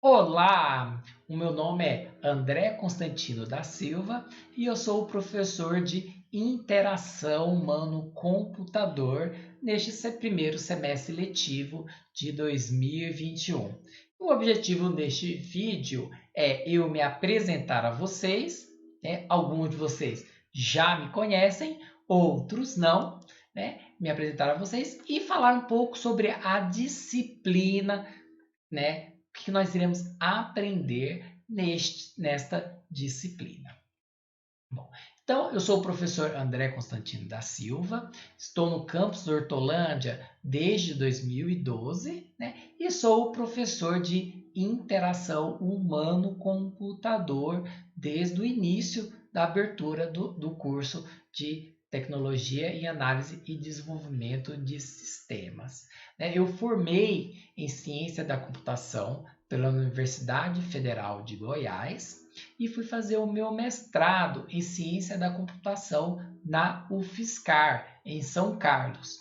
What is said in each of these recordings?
Olá, o meu nome é André Constantino da Silva e eu sou o professor de Interação Humano-Computador neste primeiro semestre letivo de 2021. O objetivo deste vídeo é eu me apresentar a vocês, né? Alguns de vocês já me conhecem, outros não, né? Me apresentar a vocês e falar um pouco sobre a disciplina, né, que nós iremos aprender nesta disciplina. Bom, então, eu sou o professor André Constantino da Silva, estou no campus de Hortolândia desde 2012, né, e sou o professor de interação humano-computador desde o início da abertura do curso de Tecnologia em Análise e Desenvolvimento de Sistemas. Eu formei em Ciência da Computação pela Universidade Federal de Goiás e fui fazer o meu mestrado em Ciência da Computação na UFSCar, em São Carlos.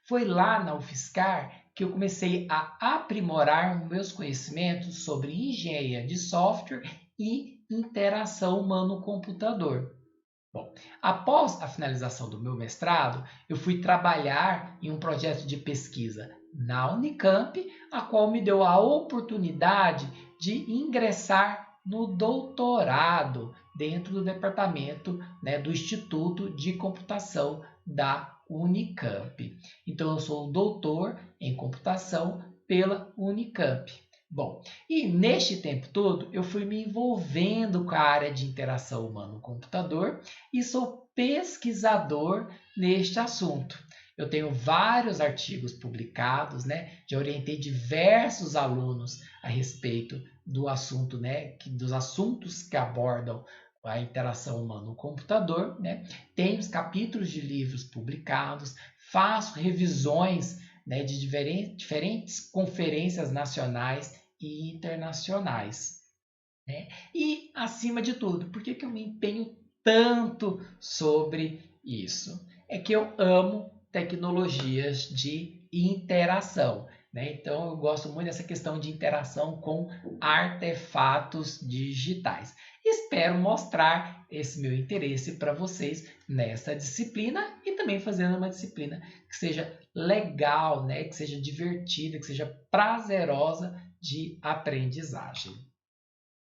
Foi lá na UFSCar que eu comecei a aprimorar meus conhecimentos sobre engenharia de software e interação humano-computador. Bom, após a finalização do meu mestrado, eu fui trabalhar em um projeto de pesquisa na Unicamp, a qual me deu a oportunidade de ingressar no doutorado dentro do departamento, né, do Instituto de Computação da Unicamp. Então, eu sou doutor em computação pela Unicamp. Bom, e neste tempo todo eu fui me envolvendo com a área de interação humano-computador e sou pesquisador neste assunto. Eu tenho vários artigos publicados, né? Já orientei diversos alunos a respeito do assunto, né? Dos assuntos que abordam a interação humano-computador, né? Tenho os capítulos de livros publicados, faço revisões, né, de diferentes conferências nacionais e internacionais, né? E, acima de tudo, por que, que eu me empenho tanto sobre isso? É que eu amo tecnologias de interação, né? Então, eu gosto muito dessa questão de interação com artefatos digitais. Espero mostrar esse meu interesse para vocês nessa disciplina e também fazendo uma disciplina que seja legal, né? Que seja divertida, que seja prazerosa de aprendizagem.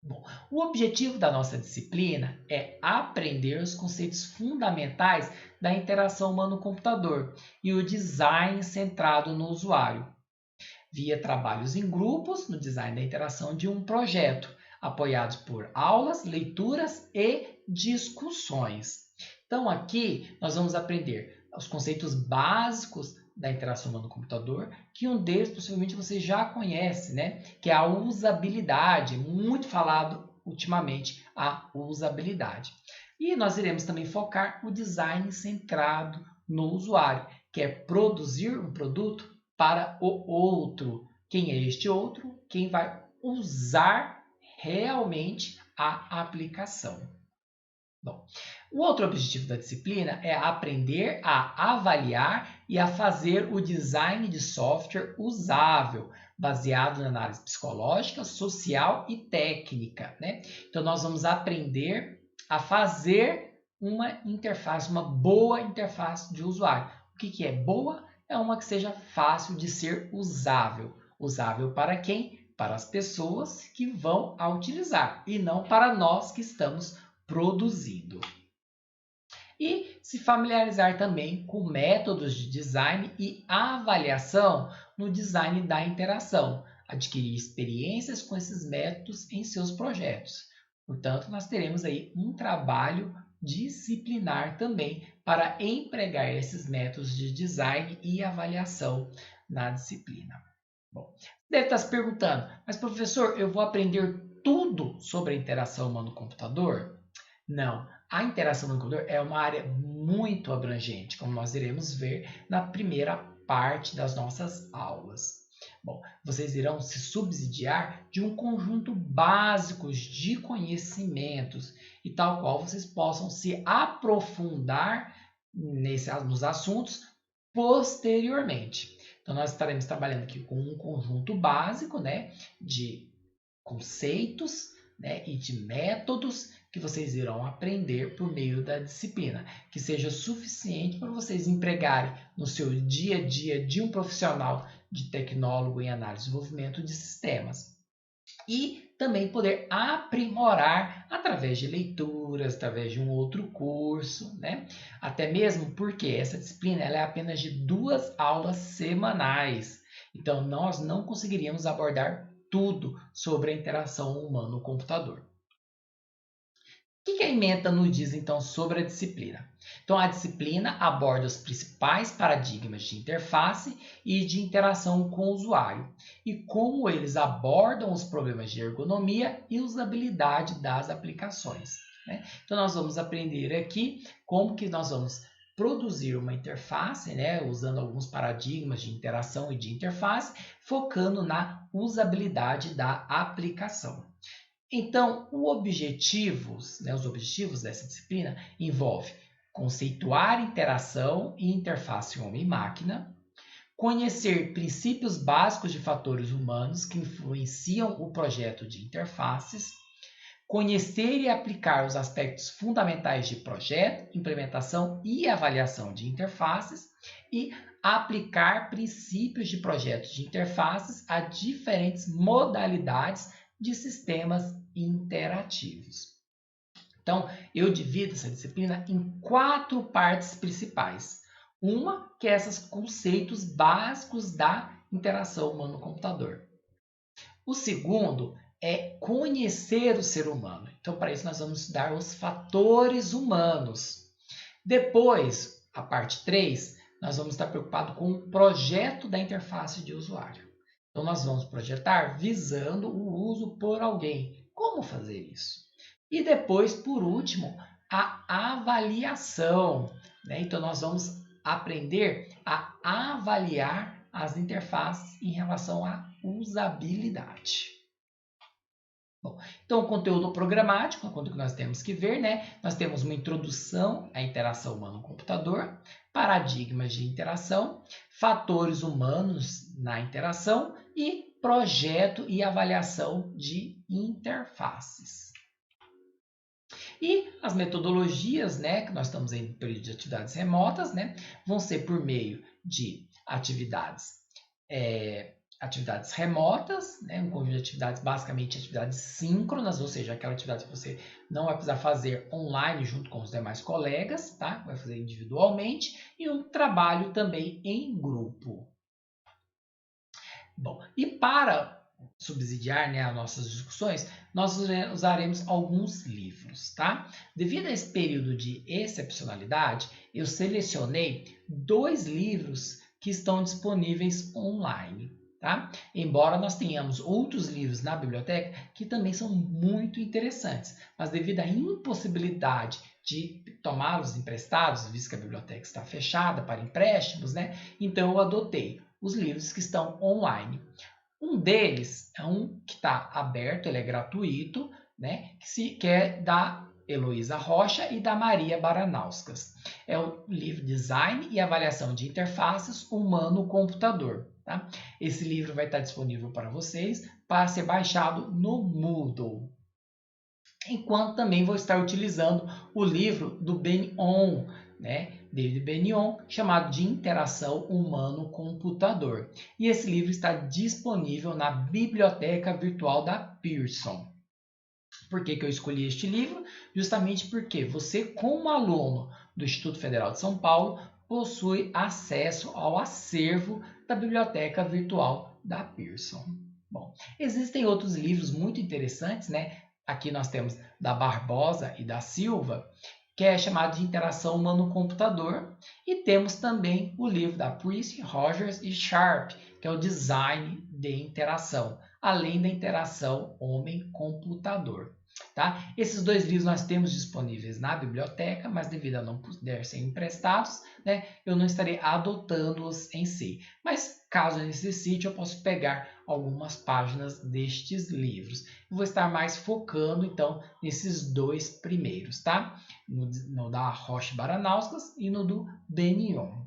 Bom, o objetivo da nossa disciplina é aprender os conceitos fundamentais da interação humano-computador e o design centrado no usuário, via trabalhos em grupos no design da interação de um projeto, apoiados por aulas, leituras e discussões. Então, aqui nós vamos aprender os conceitos básicos da interação humano-computador, que um deles possivelmente você já conhece, né? Que é a usabilidade, muito falado ultimamente, a usabilidade. E nós iremos também focar o design centrado no usuário, que é produzir um produto para o outro. Quem é este outro? Quem vai usar realmente a aplicação. Bom, o outro objetivo da disciplina é aprender a avaliar e a fazer o design de software usável, baseado na análise psicológica, social e técnica, né? Então, nós vamos aprender a fazer uma interface, uma boa interface de usuário. O que é boa? É uma que seja fácil de ser usável. Usável para quem? Para as pessoas que vão a utilizar e não para nós que estamos produzindo. E se familiarizar também com métodos de design e avaliação no design da interação, adquirir experiências com esses métodos em seus projetos. Portanto, nós teremos aí um trabalho disciplinar também para empregar esses métodos de design e avaliação na disciplina. Bom, deve estar se perguntando, mas professor, eu vou aprender tudo sobre a interação humano-computador? Não, a interação humano-computador é uma área muito abrangente, como nós iremos ver na primeira parte das nossas aulas. Bom, vocês irão se subsidiar de um conjunto básico de conhecimentos e tal qual vocês possam se aprofundar nos assuntos posteriormente. Então, nós estaremos trabalhando aqui com um conjunto básico, né, de conceitos, né, e de métodos que vocês irão aprender por meio da disciplina, que seja suficiente para vocês empregarem no seu dia a dia de um profissional de tecnólogo em análise e desenvolvimento de sistemas. E também poder aprimorar através de leituras, através de um outro curso, né? Até mesmo porque essa disciplina ela é apenas de 2 aulas semanais. Então, nós não conseguiríamos abordar tudo sobre a interação humano-computador. O que a ementa nos diz, então, sobre a disciplina? Então, a disciplina aborda os principais paradigmas de interface e de interação com o usuário e como eles abordam os problemas de ergonomia e usabilidade das aplicações, né? Então, nós vamos aprender aqui como que nós vamos produzir uma interface, né, usando alguns paradigmas de interação e de interface, focando na usabilidade da aplicação. Então, os objetivos dessa disciplina envolve conceituar interação e interface homem-máquina, conhecer princípios básicos de fatores humanos que influenciam o projeto de interfaces, conhecer e aplicar os aspectos fundamentais de projeto, implementação e avaliação de interfaces e aplicar princípios de projetos de interfaces a diferentes modalidades de sistemas interativos. Então, eu divido essa disciplina em 4 partes principais. Uma que é esses conceitos básicos da interação humano-computador. O segundo é conhecer o ser humano. Então, para isso, nós vamos estudar os fatores humanos. Depois, a parte 3, nós vamos estar preocupados com o projeto da interface de usuário. Então, nós vamos projetar visando o uso por alguém. Como fazer isso? E depois, por último, a avaliação, né? Então, nós vamos aprender a avaliar as interfaces em relação à usabilidade. Bom, então, o conteúdo programático, quando que nós temos que ver, né? Nós temos uma introdução à interação humano-computador, paradigmas de interação, fatores humanos na interação e projeto e avaliação de interfaces. E as metodologias, né, que nós estamos em período de atividades remotas, né, vão ser por meio de atividades remotas, né, um conjunto de atividades, basicamente atividades síncronas, ou seja, aquela atividade que você não vai precisar fazer online junto com os demais colegas, tá? Vai fazer individualmente, e um trabalho também em grupo. Bom, e para subsidiar, né, as nossas discussões, nós usaremos alguns livros, tá? Devido a esse período de excepcionalidade, eu selecionei 2 livros que estão disponíveis online, tá? Embora nós tenhamos outros livros na biblioteca que também são muito interessantes, mas devido à impossibilidade de tomá-los emprestados, visto que a biblioteca está fechada para empréstimos, né? Então eu adotei os livros que estão online. Um deles é um que está aberto, ele é gratuito, né? Que é da Heloísa Rocha e da Maria Baranauskas. É o livro Design e Avaliação de Interfaces Humano-Computador. Tá? Esse livro vai estar disponível para vocês para ser baixado no Moodle. Enquanto também vou estar utilizando o livro do Bennion, né? David Bennion, chamado de Interação Humano-Computador. E esse livro está disponível na biblioteca virtual da Pearson. Por que eu escolhi este livro? Justamente porque você, como aluno do Instituto Federal de São Paulo, possui acesso ao acervo da biblioteca virtual da Pearson. Bom, existem outros livros muito interessantes, né? Aqui nós temos da Barbosa e da Silva, que é chamado de Interação Humano-Computador. E temos também o livro da Priest, Rogers e Sharp, que é o Design de Interação, além da interação homem-computador. Tá? Esses 2 livros nós temos disponíveis na biblioteca, mas devido a não poder ser emprestados, né, eu não estarei adotando-os em si. Mas caso eu necessite, eu posso pegar algumas páginas destes livros. Eu vou estar mais focando, então, nesses 2 primeiros, tá? No da Rocha Baranauskas e no do Bennion.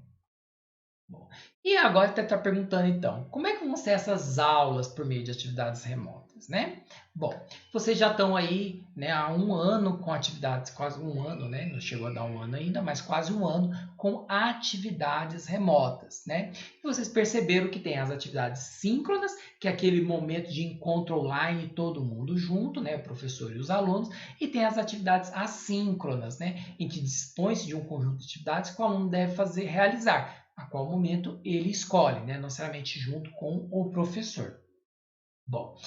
Bom, e agora você está perguntando então, como é que vão ser essas aulas por meio de atividades remotas, né? Bom, vocês já estão aí, né, há um ano com atividades, quase um ano, né? Não chegou a dar um ano ainda, mas quase um ano com atividades remotas, né? E vocês perceberam que tem as atividades síncronas, que é aquele momento de encontro online, todo mundo junto, né? O professor e os alunos, e tem as atividades assíncronas, né? Em que dispõe-se de um conjunto de atividades que o aluno deve fazer, realizar a qual momento ele escolhe, né? Não necessariamente junto com o professor. Bom,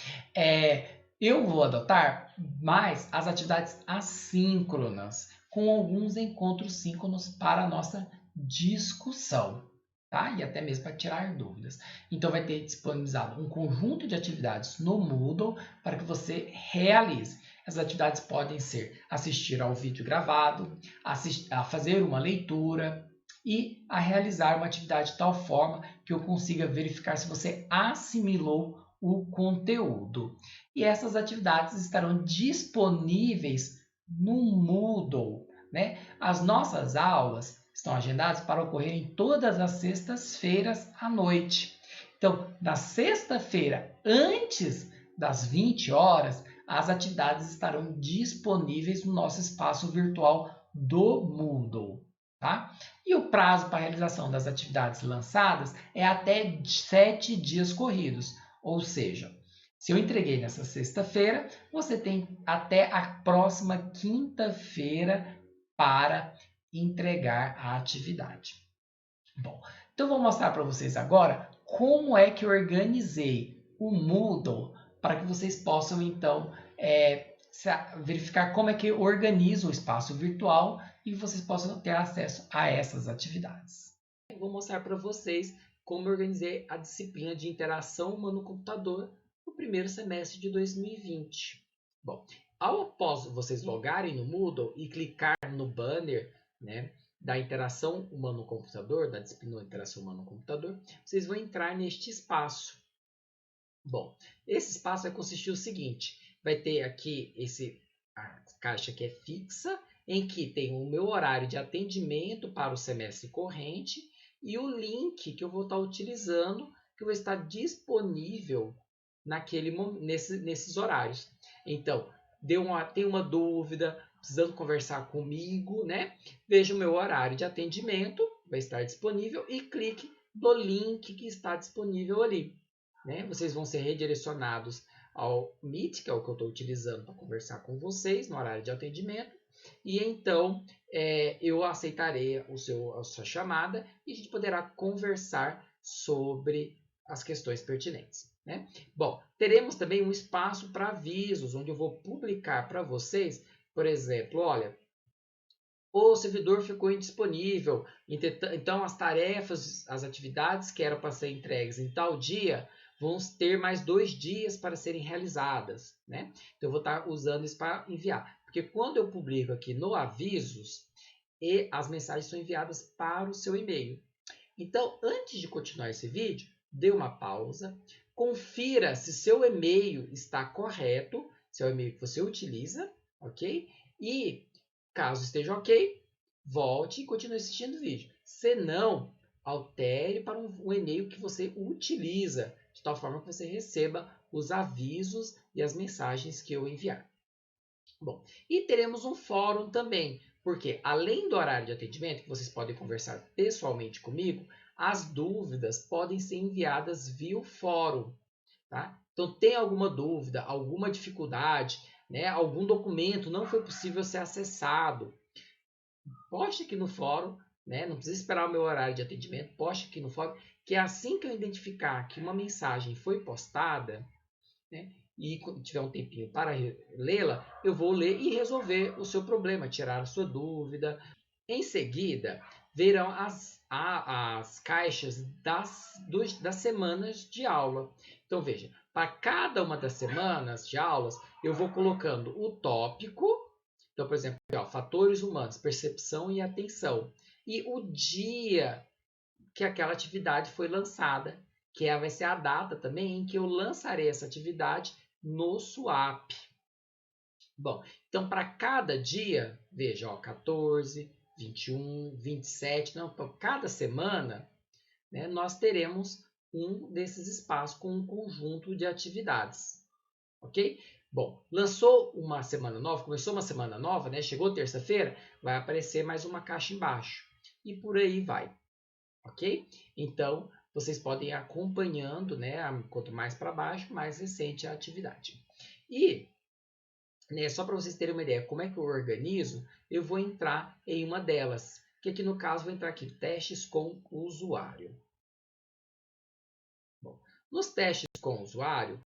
eu vou adotar mais as atividades assíncronas, com alguns encontros síncronos para a nossa discussão, tá? E até mesmo para tirar dúvidas. Então, vai ter disponibilizado um conjunto de atividades no Moodle para que você realize. As atividades podem ser assistir ao vídeo gravado, a fazer uma leitura, e a realizar uma atividade de tal forma que eu consiga verificar se você assimilou o conteúdo. E essas atividades estarão disponíveis no Moodle, né? As nossas aulas estão agendadas para ocorrerem todas as sextas-feiras à noite. Então, na sexta-feira, antes das 20 horas, as atividades estarão disponíveis no nosso espaço virtual do Moodle. Tá? E o prazo para a realização das atividades lançadas é até 7 dias corridos. Ou seja, se eu entreguei nessa sexta-feira, você tem até a próxima quinta-feira para entregar a atividade. Bom, então vou mostrar para vocês agora como é que eu organizei o Moodle para que vocês possam então verificar como é que eu organizo o espaço virtual e vocês possam ter acesso a essas atividades. Eu vou mostrar para vocês como eu organizei a disciplina de interação humano-computador no primeiro semestre de 2020. Bom, após vocês logarem no Moodle e clicar no banner, né, da interação humano-computador, da disciplina de interação humano-computador, vocês vão entrar neste espaço. Bom, esse espaço vai consistir o seguinte, vai ter aqui a caixa que é fixa, em que tem o meu horário de atendimento para o semestre corrente e o link que eu vou estar utilizando, que vai estar disponível nesses horários. Então, tem uma dúvida, precisando conversar comigo, né? Veja o meu horário de atendimento, vai estar disponível, e clique no link que está disponível ali. Né? Vocês vão ser redirecionados ao Meet, que é o que eu estou utilizando para conversar com vocês no horário de atendimento, e então eu aceitarei a sua chamada e a gente poderá conversar sobre as questões pertinentes. Né? Bom, teremos também um espaço para avisos, onde eu vou publicar para vocês, por exemplo, olha, o servidor ficou indisponível, então as tarefas, as atividades que eram para ser entregues em tal dia, vão ter mais 2 dias para serem realizadas. Né? Então eu vou estar usando isso para enviar. Porque quando eu publico aqui no avisos, as mensagens são enviadas para o seu e-mail. Então, antes de continuar esse vídeo, dê uma pausa, confira se seu e-mail está correto, se é o e-mail que você utiliza, ok? E, caso esteja ok, volte e continue assistindo o vídeo. Se não, altere para um e-mail que você utiliza, de tal forma que você receba os avisos e as mensagens que eu enviar. Bom, e teremos um fórum também, porque além do horário de atendimento, que vocês podem conversar pessoalmente comigo, as dúvidas podem ser enviadas via fórum. Tá? Então, tem alguma dúvida, alguma dificuldade, né? Algum documento não foi possível ser acessado, poste aqui no fórum, né? Não precisa esperar o meu horário de atendimento, poste aqui no fórum, que assim que eu identificar que uma mensagem foi postada, né, e tiver um tempinho para lê-la, eu vou ler e resolver o seu problema, tirar a sua dúvida. Em seguida, verão as caixas das semanas de aula. Então, veja, para cada uma das semanas de aulas, eu vou colocando o tópico. Então, por exemplo, fatores humanos, percepção e atenção. E o dia que aquela atividade foi lançada, que vai ser a data também em que eu lançarei essa atividade no Swap. Bom, então para cada dia, veja, 14, 21, 27, não, para cada semana, né, nós teremos um desses espaços com um conjunto de atividades. Ok? Bom, lançou uma semana nova, começou uma semana nova, né, chegou terça-feira, vai aparecer mais uma caixa embaixo. E por aí vai. Ok? Então, vocês podem ir acompanhando, né, quanto mais para baixo, mais recente a atividade. E, né, só para vocês terem uma ideia como é que eu organizo, eu vou entrar em uma delas, que aqui no caso vou entrar aqui, testes com o usuário. Bom, nos testes com o usuário,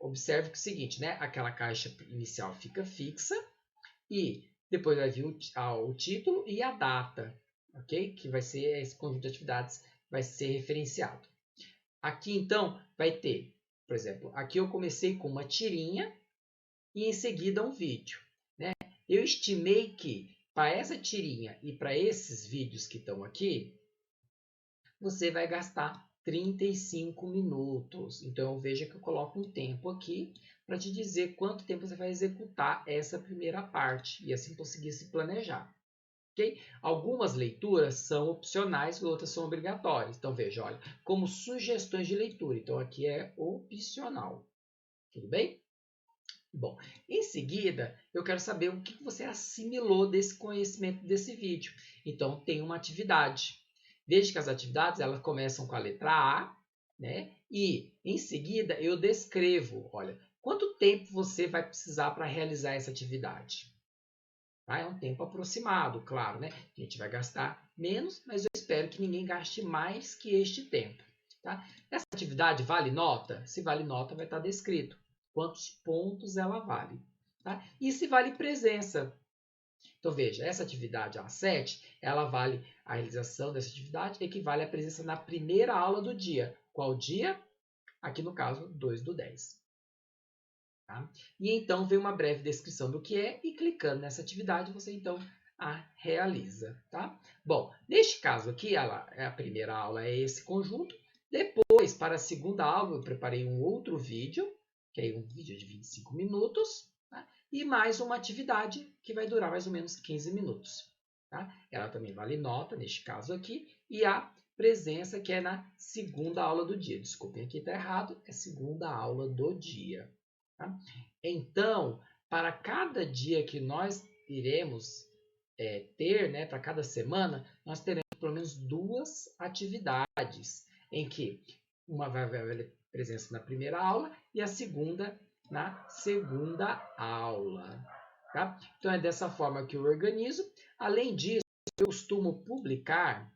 observe que é o seguinte, né, aquela caixa inicial fica fixa e depois vai vir o título e a data, ok? Que vai ser esse conjunto de atividades, vai ser referenciado. Aqui então vai ter, por exemplo, aqui eu comecei com uma tirinha e em seguida um vídeo, né? Eu estimei que para essa tirinha e para esses vídeos que estão aqui, você vai gastar 35 minutos. Então veja que eu coloco um tempo aqui para te dizer quanto tempo você vai executar essa primeira parte e assim conseguir se planejar. Okay? Algumas leituras são opcionais e outras são obrigatórias. Então veja, olha, como sugestões de leitura. Então aqui é opcional. Tudo bem? Bom, em seguida, eu quero saber o que você assimilou desse conhecimento desse vídeo. Então, tem uma atividade. Veja que as atividades elas começam com a letra A, né? E, em seguida, eu descrevo, olha, quanto tempo você vai precisar para realizar essa atividade. Tá? É um tempo aproximado, claro, né? A gente vai gastar menos, mas eu espero que ninguém gaste mais que este tempo. Tá? Essa atividade vale nota? Se vale nota, vai estar descrito quantos pontos ela vale. Tá? E se vale presença. Então, veja, essa atividade A7, ela vale, a realização dessa atividade equivale à presença na primeira aula do dia. Qual dia? Aqui no caso, 2/10. Tá? E então vem uma breve descrição do que é e clicando nessa atividade você então a realiza. Tá? Bom, neste caso aqui, a primeira aula é esse conjunto. Depois, para a segunda aula, eu preparei um outro vídeo, que é um vídeo de 25 minutos, tá? E mais uma atividade que vai durar mais ou menos 15 minutos. Tá? Ela também vale nota, neste caso aqui, e a presença que é na segunda aula do dia. Desculpem, aqui está errado, é segunda aula do dia. Tá? Então, para cada dia que nós iremos ter, né, para cada semana, nós teremos pelo menos 2 atividades, em que uma vai haver presença na primeira aula e a segunda na segunda aula. Tá? Então, é dessa forma que eu organizo. Além disso, eu costumo publicar,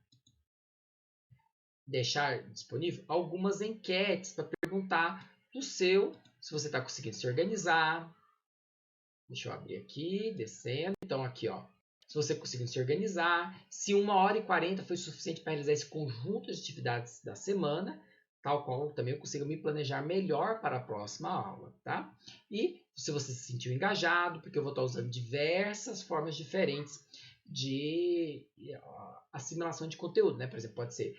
deixar disponível algumas enquetes para perguntar se você está conseguindo se organizar. Deixa eu abrir aqui, descendo. Então, aqui, ó. Se você conseguindo se organizar, se 1h40 foi suficiente para realizar esse conjunto de atividades da semana, tal qual também eu consigo me planejar melhor para a próxima aula, tá? E se você se sentiu engajado, porque eu vou estar usando diversas formas diferentes de assimilação de conteúdo, né? Por exemplo, pode ser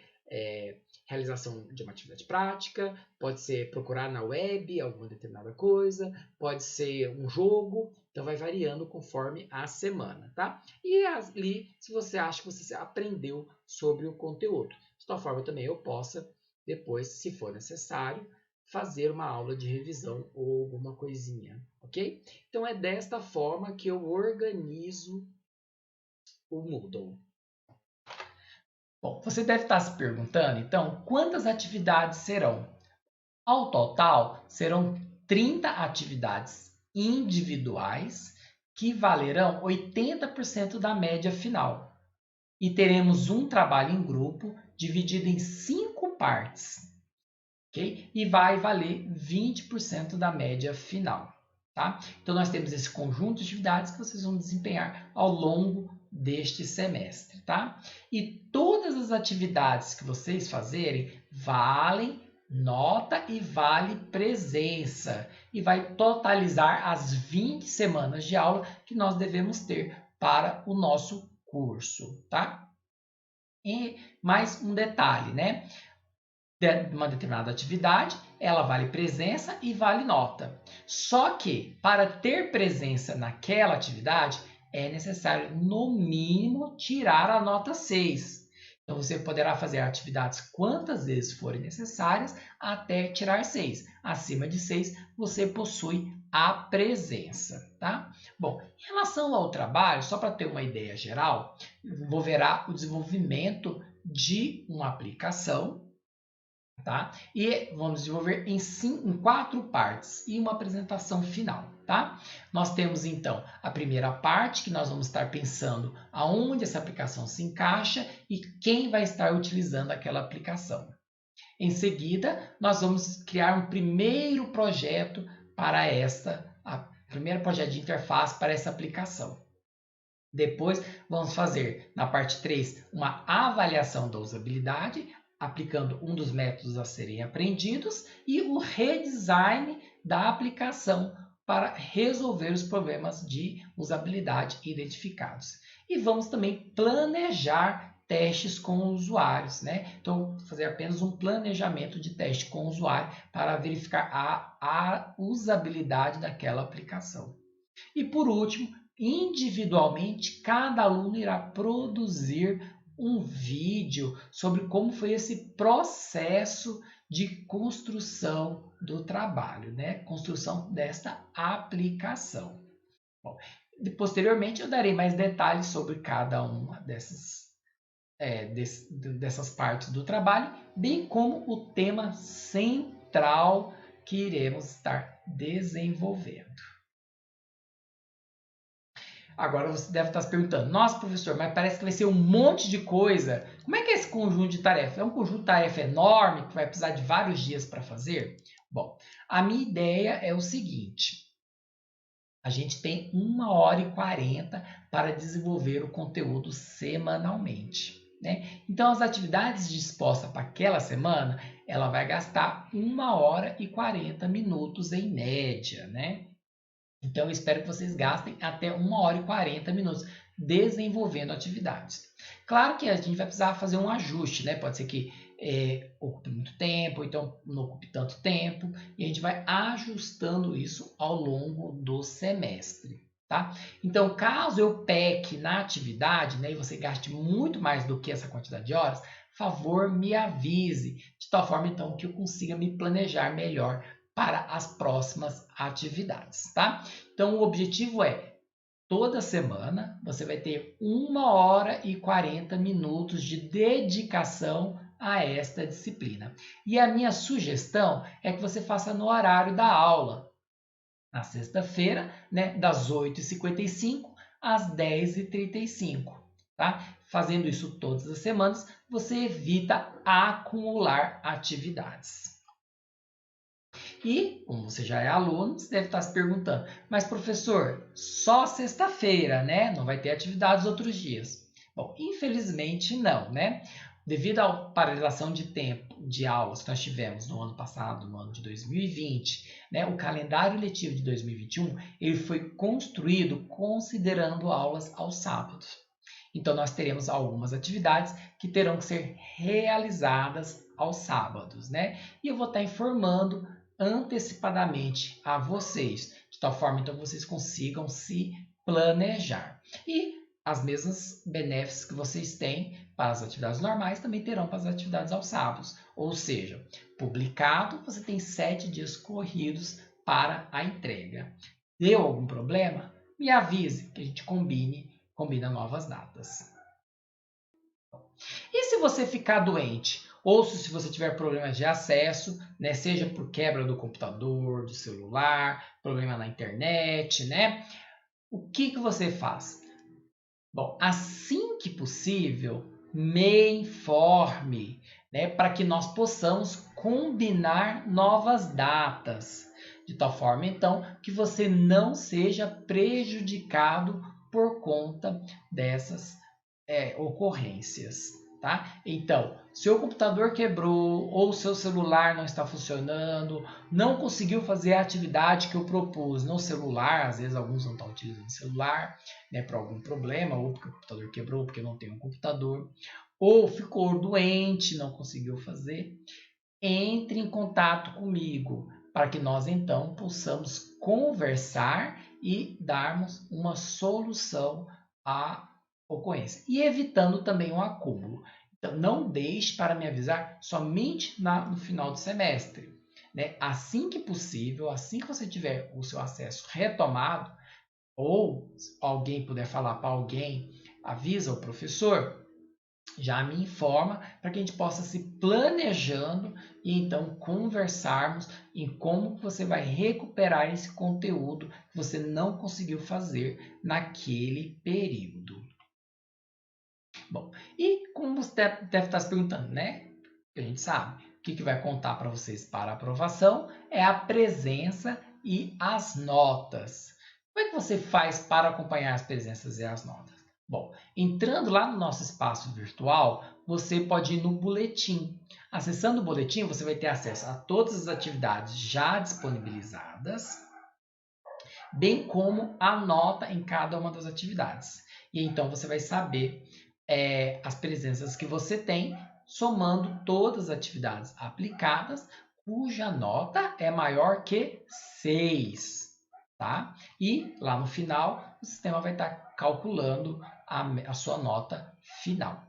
realização de uma atividade prática, pode ser procurar na web alguma determinada coisa, pode ser um jogo, então vai variando conforme a semana, tá? E ali, se você acha que você aprendeu sobre o conteúdo. De tal forma também eu possa, depois, se for necessário, fazer uma aula de revisão ou alguma coisinha, ok? Então é desta forma que eu organizo o Moodle. Bom, você deve estar se perguntando, então, quantas atividades serão? Ao total, serão 30 atividades individuais que valerão 80% da média final. E teremos um trabalho em grupo dividido em 5 partes. Okay? E vai valer 20% da média final. Tá? Então, nós temos esse conjunto de atividades que vocês vão desempenhar ao longo deste semestre. Tá? E todas as atividades que vocês fazerem valem nota e vale presença. E vai totalizar as 20 semanas de aula que nós devemos ter para o nosso curso. Tá? E mais um detalhe, né? Uma determinada atividade, ela vale presença e vale nota. Só que, para ter presença naquela atividade, é necessário, no mínimo, tirar a nota 6. Então, você poderá fazer atividades quantas vezes forem necessárias até tirar 6. Acima de 6, você possui a presença, tá? Bom, em relação ao trabalho, só para ter uma ideia geral, envolverá o desenvolvimento de uma aplicação, tá? E vamos desenvolver em 4 partes e uma apresentação final, tá? Nós temos então a primeira parte, que nós vamos estar pensando aonde essa aplicação se encaixa e quem vai estar utilizando aquela aplicação. Em seguida, nós vamos criar um primeiro projeto para primeiro projeto de interface para essa aplicação. Depois, vamos fazer, na parte 3, uma avaliação da usabilidade, aplicando um dos métodos a serem aprendidos, e o redesign da aplicação para resolver os problemas de usabilidade identificados. E vamos também planejar testes com usuários, né? Então, fazer apenas um planejamento de teste com o usuário para verificar a usabilidade daquela aplicação. E por último, individualmente, cada aluno irá produzir um vídeo sobre como foi esse processo de construção do trabalho, né? Construção desta aplicação. Bom, posteriormente, eu darei mais detalhes sobre cada uma dessas partes do trabalho, bem como o tema central que iremos estar desenvolvendo. Agora você deve estar se perguntando, nossa, professor, mas parece que vai ser um monte de coisa. Como é que é esse conjunto de tarefa? É um conjunto de tarefa enorme que vai precisar de vários dias para fazer? Bom, a minha ideia é o seguinte. A gente tem 1h40 para desenvolver o conteúdo semanalmente, né? Então, as atividades dispostas para aquela semana, ela vai gastar 1h40 minutos em média, né? Então, eu espero que vocês gastem até 1h40 minutos desenvolvendo atividades. Claro que a gente vai precisar fazer um ajuste, né? Pode ser que ocupe muito tempo, então não ocupe tanto tempo, e a gente vai ajustando isso ao longo do semestre, tá? Então, caso eu peque na atividade, né, e você gaste muito mais do que essa quantidade de horas, favor, me avise, de tal forma, então, que eu consiga me planejar melhor para as próximas atividades, tá? Então, o objetivo é, toda semana, você vai ter 1h40 minutos de dedicação a esta disciplina. E a minha sugestão é que você faça no horário da aula, na sexta-feira, né, das 8h55 às 10h35, tá? Fazendo isso todas as semanas, você evita acumular atividades. E, como você já é aluno, você deve estar se perguntando, mas professor, só sexta-feira, né? Não vai ter atividades outros dias. Bom, infelizmente não, né? Devido à paralisação de tempo de aulas que nós tivemos no ano passado, no ano de 2020, né, o calendário letivo de 2021 ele foi construído considerando aulas aos sábados. Então, nós teremos algumas atividades que terão que ser realizadas aos sábados, né? E eu vou estar informando antecipadamente a vocês, de tal forma então vocês consigam se planejar. E as mesmas benefícios que vocês têm para as atividades normais também terão para as atividades aos sábados. Ou seja, publicado, você tem 7 dias corridos para a entrega. Deu algum problema? Me avise que a gente combina novas datas. E se você ficar doente? Ou se você tiver problemas de acesso, né, seja por quebra do computador, do celular, problema na internet, né? O que você faz? Bom, assim que possível, me informe, né, para que nós possamos combinar novas datas, de tal forma, então, que você não seja prejudicado por conta dessas ocorrências, tá? Então, seu computador quebrou ou seu celular não está funcionando, não conseguiu fazer a atividade que eu propus no celular, às vezes alguns não estão utilizando o celular, né, por algum problema, ou porque o computador quebrou, porque não tem um computador, ou ficou doente, não conseguiu fazer, entre em contato comigo, para que nós então possamos conversar e darmos uma solução à ocorrência. E evitando também um acúmulo. Então, não deixe para me avisar somente no final do semestre, né? Assim que possível, assim que você tiver o seu acesso retomado, ou alguém puder falar para alguém, avisa o professor, já me informa para que a gente possa se planejando e então conversarmos em como você vai recuperar esse conteúdo que você não conseguiu fazer naquele período. Bom, e como você deve estar se perguntando, né? A gente sabe, o que vai contar para vocês para a aprovação é a presença e as notas. Como é que você faz para acompanhar as presenças e as notas? Bom, entrando lá no nosso espaço virtual, você pode ir no boletim. Acessando o boletim, você vai ter acesso a todas as atividades já disponibilizadas, bem como a nota em cada uma das atividades. E então você vai saber as presenças que você tem, somando todas as atividades aplicadas, cuja nota é maior que 6. Tá? E lá no final, o sistema vai estar calculando a sua nota final.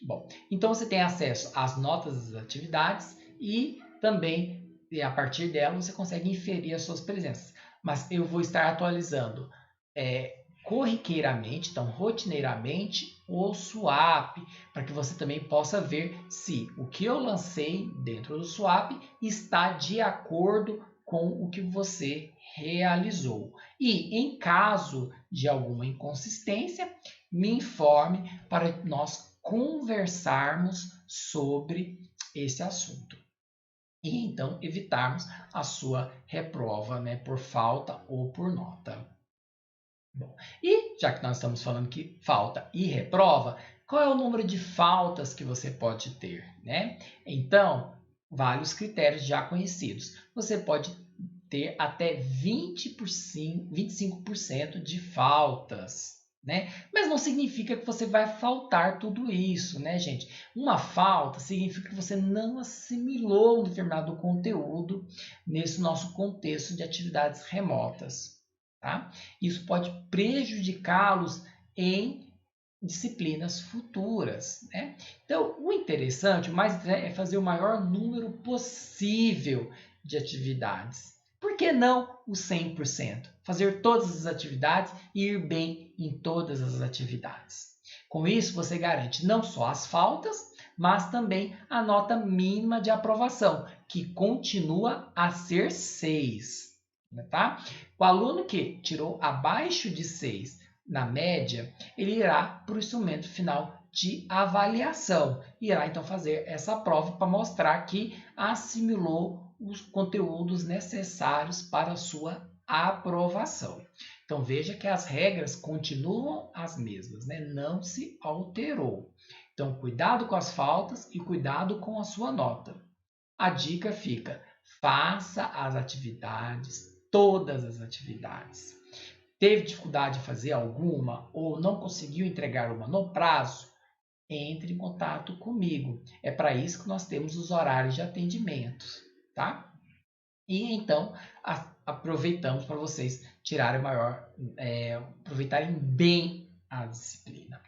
Bom, então você tem acesso às notas das atividades e também, a partir dela, você consegue inferir as suas presenças. Mas eu vou estar atualizando corriqueiramente, então rotineiramente, o swap, para que você também possa ver se o que eu lancei dentro do swap está de acordo com o que você realizou. E em caso de alguma inconsistência, me informe para nós conversarmos sobre esse assunto. E então evitarmos a sua reprova, né, por falta ou por nota. Bom, e já que nós estamos falando que falta e reprova, qual é o número de faltas que você pode ter, né? Então, vários critérios já conhecidos. Você pode ter até 25% de faltas, né? Mas não significa que você vai faltar tudo isso, né, gente? Uma falta significa que você não assimilou um determinado conteúdo nesse nosso contexto de atividades remotas. Tá? Isso pode prejudicá-los em disciplinas futuras. Né? Então, o interessante, o mais interessante é fazer o maior número possível de atividades. Por que não o 100%? Fazer todas as atividades e ir bem em todas as atividades. Com isso, você garante não só as faltas, mas também a nota mínima de aprovação, que continua a ser 6. Tá? O aluno que tirou abaixo de 6 na média, ele irá para o instrumento final de avaliação. Irá então fazer essa prova para mostrar que assimilou os conteúdos necessários para a sua aprovação. Então veja que as regras continuam as mesmas, né? Não se alterou. Então cuidado com as faltas e cuidado com a sua nota. A dica fica: faça as atividades, todas as atividades. Teve dificuldade de fazer alguma ou não conseguiu entregar uma no prazo? Entre em contato comigo. É para isso que nós temos os horários de atendimento, tá? E então aproveitamos para vocês tirarem aproveitarem bem a disciplina.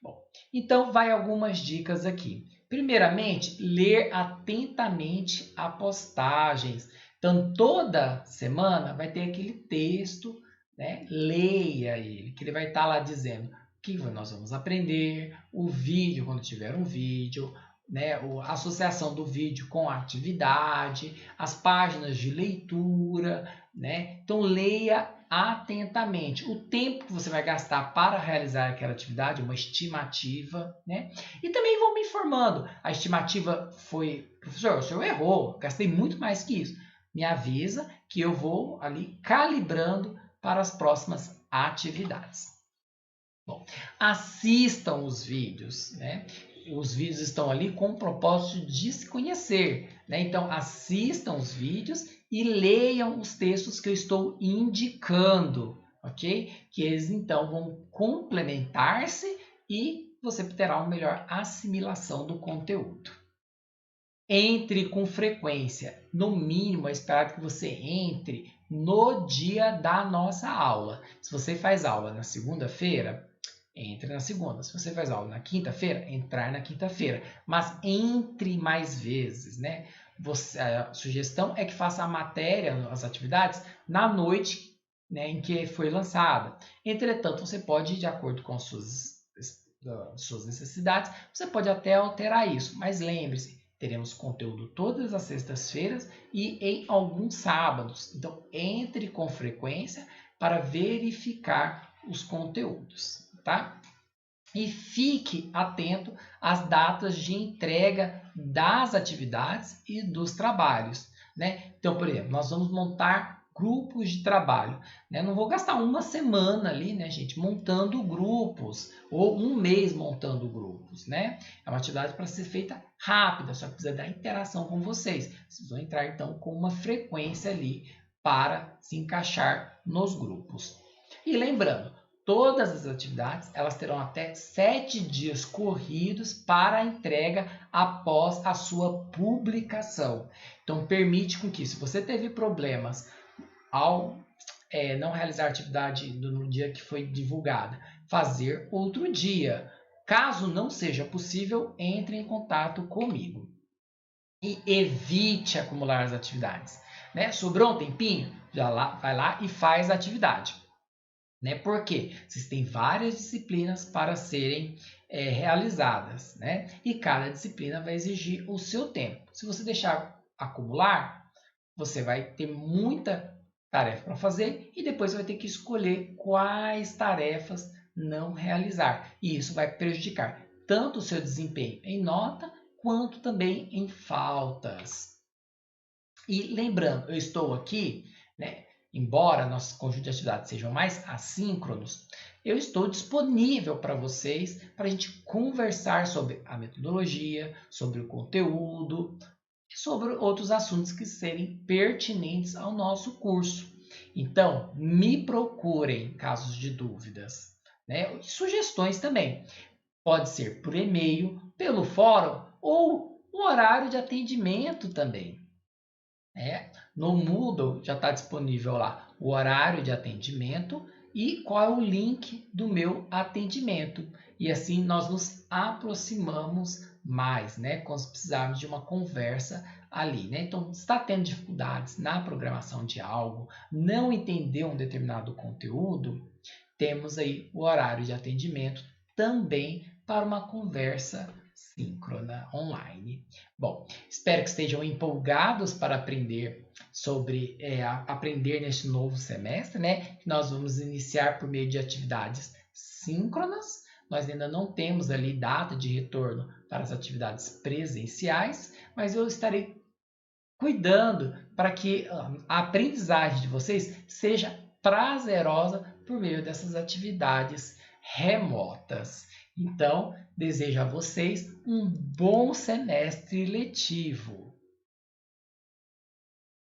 Bom, então vai algumas dicas aqui. Primeiramente, ler atentamente as postagens. Então, toda semana vai ter aquele texto, né? Leia ele, que ele vai estar lá dizendo o que nós vamos aprender, o vídeo, quando tiver um vídeo, né? A associação do vídeo com a atividade, as páginas de leitura, né? Então, leia atentamente o tempo que você vai gastar para realizar aquela atividade, uma estimativa, né? E também vou me informando. A estimativa foi, professor, o senhor errou, gastei muito mais que isso. Me avisa que eu vou ali calibrando para as próximas atividades. Bom, assistam os vídeos, né? Os vídeos estão ali com o propósito de se conhecer, né? Então, assistam os vídeos e leiam os textos que eu estou indicando, ok? Que eles, então, vão complementar-se e você terá uma melhor assimilação do conteúdo. Entre com frequência. No mínimo, é esperado que você entre no dia da nossa aula. Se você faz aula na segunda-feira, entre na segunda. Se você faz aula na quinta-feira, entrar na quinta-feira. Mas entre mais vezes, né? A sugestão é que faça a matéria, as atividades, na noite, né, em que foi lançada. Entretanto, você pode, de acordo com suas necessidades, você pode até alterar isso. Mas lembre-se, teremos conteúdo todas as sextas-feiras e em alguns sábados. Então, entre com frequência para verificar os conteúdos, tá? E fique atento às datas de entrega das atividades e dos trabalhos, né? Então, por exemplo, nós vamos montar grupos de trabalho, né? Não vou gastar uma semana ali, né, gente, montando grupos, ou um mês montando grupos, né? É uma atividade para ser feita rápida, só precisa da interação com vocês. Vocês vão entrar, então, com uma frequência ali para se encaixar nos grupos. E lembrando, todas as atividades elas terão até 7 dias corridos para a entrega após a sua publicação. Então, permite com que, se você teve problemas ao não realizar a atividade no dia que foi divulgada, fazer outro dia. Caso não seja possível, entre em contato comigo. E evite acumular as atividades. Né? Sobrou um tempinho? Vai lá e faz a atividade. Né? Por quê? Vocês têm várias disciplinas para serem realizadas, né? E cada disciplina vai exigir o seu tempo. Se você deixar acumular, você vai ter muita tarefa para fazer e depois vai ter que escolher quais tarefas não realizar. E isso vai prejudicar tanto o seu desempenho em nota quanto também em faltas. E lembrando, eu estou aqui, né? Embora nossos conjuntos de atividades sejam mais assíncronos, eu estou disponível para vocês para a gente conversar sobre a metodologia, sobre o conteúdo e sobre outros assuntos que serem pertinentes ao nosso curso. Então, me procurem em casos de dúvidas, né? E sugestões também. Pode ser por e-mail, pelo fórum ou o horário de atendimento também. No Moodle já está disponível lá o horário de atendimento e qual é o link do meu atendimento. E assim nós nos aproximamos mais, né? Quando precisarmos de uma conversa ali, né? Então, está tendo dificuldades na programação de algo, não entendeu um determinado conteúdo, temos aí o horário de atendimento também para uma conversa síncrona online. Bom, espero que estejam empolgados para aprender sobre aprender neste novo semestre, né? Nós vamos iniciar por meio de atividades síncronas. Nós ainda não temos ali data de retorno para as atividades presenciais, mas eu estarei cuidando para que a aprendizagem de vocês seja prazerosa por meio dessas atividades remotas. Então, desejo a vocês um bom semestre letivo.